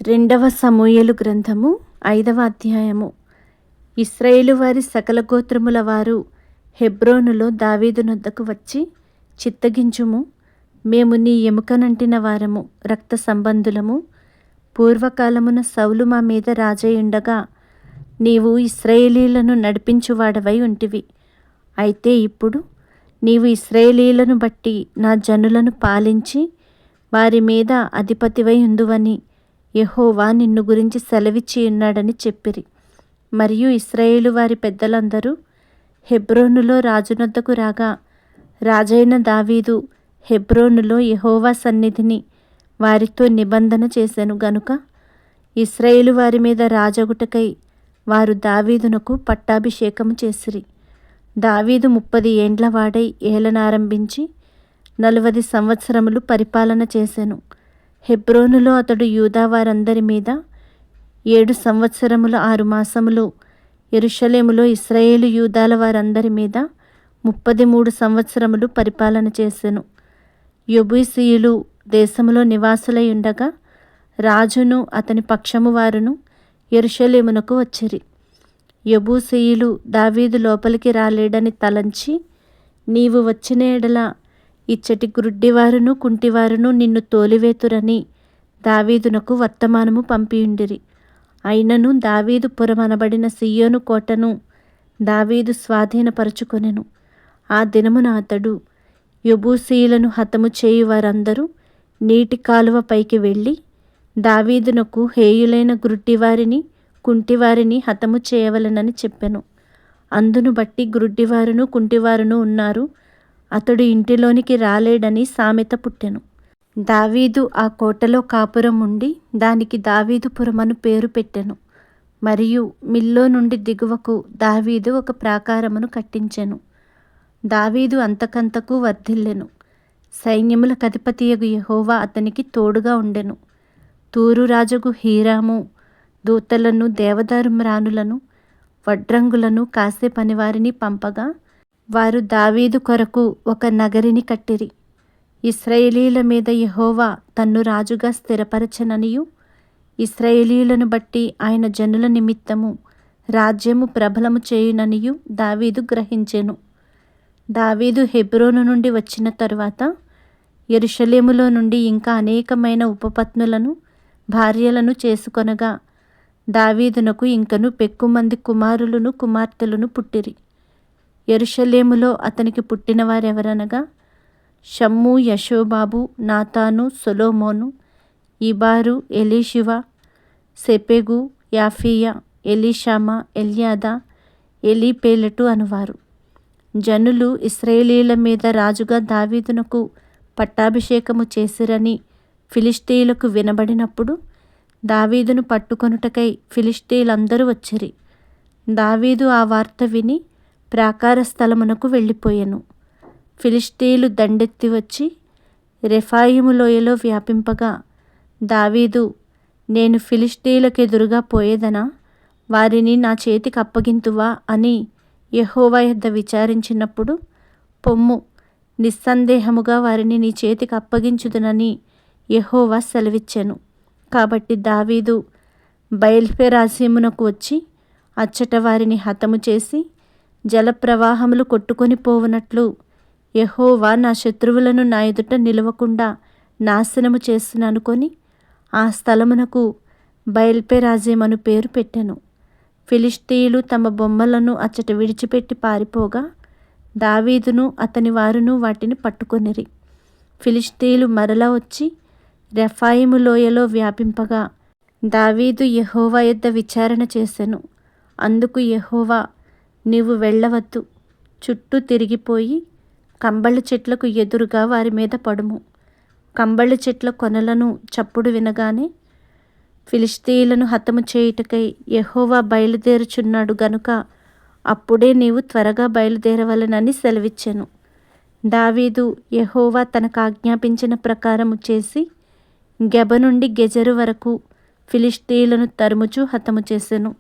రెండవ సమూయేలు గ్రంథము 5వ అధ్యాయము. ఇశ్రాయేలు వారి సకల గోత్రముల వారు హెబ్రోనులో దావీదు నొద్దకు వచ్చి, చిత్తగించుము, మేము నీ ఎముకనంటిన వారము, రక్త సంబంధులము. పూర్వకాలమున సౌలు మా మీద రాజయుండగా నీవు ఇశ్రాయేలీలను నడిపించువాడవై ఉంటివి. అయితే ఇప్పుడు నీవు ఇశ్రాయేలీలను బట్టి నా జనులను పాలించి వారి మీద అధిపతివై ఉందువని యెహోవా నిన్ను గురించి సెలవిచ్చి ఉన్నాడని చెప్పిరి. మరియు ఇశ్రాయేలు వారి పెద్దలందరూ హెబ్రోనులో రాజునొద్దకు రాగా, రాజైన దావీదు హెబ్రోనులో యెహోవా సన్నిధిని వారితో నిబంధన చేసెను గనుక ఇశ్రాయేలు వారి మీద రాజగుటకై వారు దావీదునకు పట్టాభిషేకము చేసిరి. దావీదు 30 ఏండ్ల వాడై ఏలనారంభించి 40 సంవత్సరములు పరిపాలన చేసెను. హెబ్రోనులో అతడు యూదా వారందరి మీద 7 సంవత్సరముల 6 మాసములు, యెరూషలేములో ఇశ్రాయేలు యూదాల వారందరి మీద 33 సంవత్సరములు పరిపాలన చేసెను. యెబూసీయులు దేశములో నివాసులై ఉండగా రాజును అతని పక్షము వారును యెరూషలేమునకు వచ్చిరి. యెబూసీయులు దావీదు లోపలికి రాలేడని తలంచి, నీవు వచ్చిన ఎడల ఇచ్చటి గ్రుడ్డివారును కుంటివారును నిన్ను తోలివేతురని దావీదునకు వర్తమానము పంపియుండిరి. అయినను దావీదు పురమనబడిన సియోను కోటను దావీదు స్వాధీనపరచుకొనెను. ఆ దినమున అతడు యెబూసీయులను హతము చేయు వారందరూ నీటి కాలువ పైకి వెళ్ళి దావీదునకు హేయులైన గ్రుడ్డివారిని కుంటివారిని హతము చేయవలెనని చెప్పెను. అందును బట్టి గ్రుడ్డివారును కుంటివారును ఉన్నారు, అతడు ఇంటిలోనికి రాలేడని సామెత పుట్టెను. దావీదు ఆ కోటలో కాపురం ఉండి దానికి దావీదుపురమను పేరు పెట్టెను. మరియు మిల్లో నుండి దిగువకు దావీదు ఒక ప్రాకారమును కట్టించెను. దావీదు అంతకంతకు వర్ధిల్లెను. సైన్యములకు అధిపతియగు యెహోవా అతనికి తోడుగా ఉండెను. తూరు రాజుకు హీరాము దూతలను, దేవదారు మ్రానులను, వడ్రంగులను కాసే పనివారిని పంపగా వారు దావీదు కొరకు ఒక నగరిని కట్టిరి. ఇశ్రాయేలీల మీద యెహోవా తన్ను రాజుగా స్థిరపరచననియు, ఇశ్రాయేలీయులను బట్టి ఆయన జనుల నిమిత్తము రాజ్యము ప్రబలము చేయుననియు దావీదు గ్రహించెను. దావీదు హెబ్రోను నుండి వచ్చిన తరువాత యెరూషలేములో నుండి ఇంకా అనేకమైన ఉపపత్నులను భార్యలను చేసుకొనగా దావీదునకు ఇంకను పెక్కుమంది కుమారులను కుమార్తెలను పుట్టిరి. యెరూషలేములో అతనికి పుట్టిన వారెవరనగా షమ్మూ, యషోబాబు, నాతాను, సొలొమోను, ఇబారు, ఎలీషివ, సెపెగు, యాఫీయ, ఎలీషామా, ఎల్యాదా, ఎలీపేలెటు అనువారు. జనులు ఇశ్రాయేలీల మీద రాజుగా దావీదునకు పట్టాభిషేకము చేసిరని ఫిలిష్తీయులకు వినబడినప్పుడు దావీదును పట్టుకొనుటకై ఫిలిష్తీయులందరూ వచ్చిరి. దావీదు ఆ వార్త విని ప్రాకార స్థలమునకు వెళ్ళిపోయెను. ఫిలిష్తీయులు దండెత్తి వచ్చి రెఫాయిము లోయలో వ్యాపింపగా దావీదు, నేను ఫిలిష్తీయులకెదురుగా పోయేదనా, వారిని నా చేతికి అప్పగింతువా అని యెహోవా యొద్ద విచారించినప్పుడు, పొమ్ము, నిస్సందేహముగా వారిని నీ చేతికి అప్పగించుదునని యెహోవా సెలవిచ్చెను. కాబట్టి దావీదు బయల్పెరాసీమునకు వచ్చి అచ్చట వారిని హతము చేసి, జలప్రవాహములు కొట్టుకొని పోవునట్లు యెహోవా నా శత్రువులను నా ఎదుట నిలవకుండా నాశనము చేస్తుననుకొని ఆ స్థలమునకు బయల్పెరాజీమను పేరు పెట్టెను. ఫిలిష్తీయులు తమ బొమ్మలను అచ్చట విడిచిపెట్టి పారిపోగా దావీదును అతని వారును వాటిని పట్టుకొనిరి. ఫిలిష్తీయులు మరలా వచ్చి రెఫాయిము లోయలో వ్యాపింపగా దావీదు యెహోవా యొద్ద విచారణ చేసెను. అందుకు యెహోవా, నీవు వెళ్ళవద్దు, చుట్టూ తిరిగిపోయి కంబళి చెట్లకు ఎదురుగా వారి మీద పడుము. కంబళి చెట్ల కొనలను చప్పుడు వినగానే ఫిలిష్తీయులను హతము చేయుటకై యెహోవా బయలుదేరుచున్నాడు గనుక అప్పుడే నీవు త్వరగా బయలుదేరవలెనని సెలవిచ్చెను. దావీదు యెహోవా తనకు ఆజ్ఞాపించిన ప్రకారము చేసి గెబ నుండి గెజెరు వరకు ఫిలిష్తీయులను తరుముచు హతము చేసెను.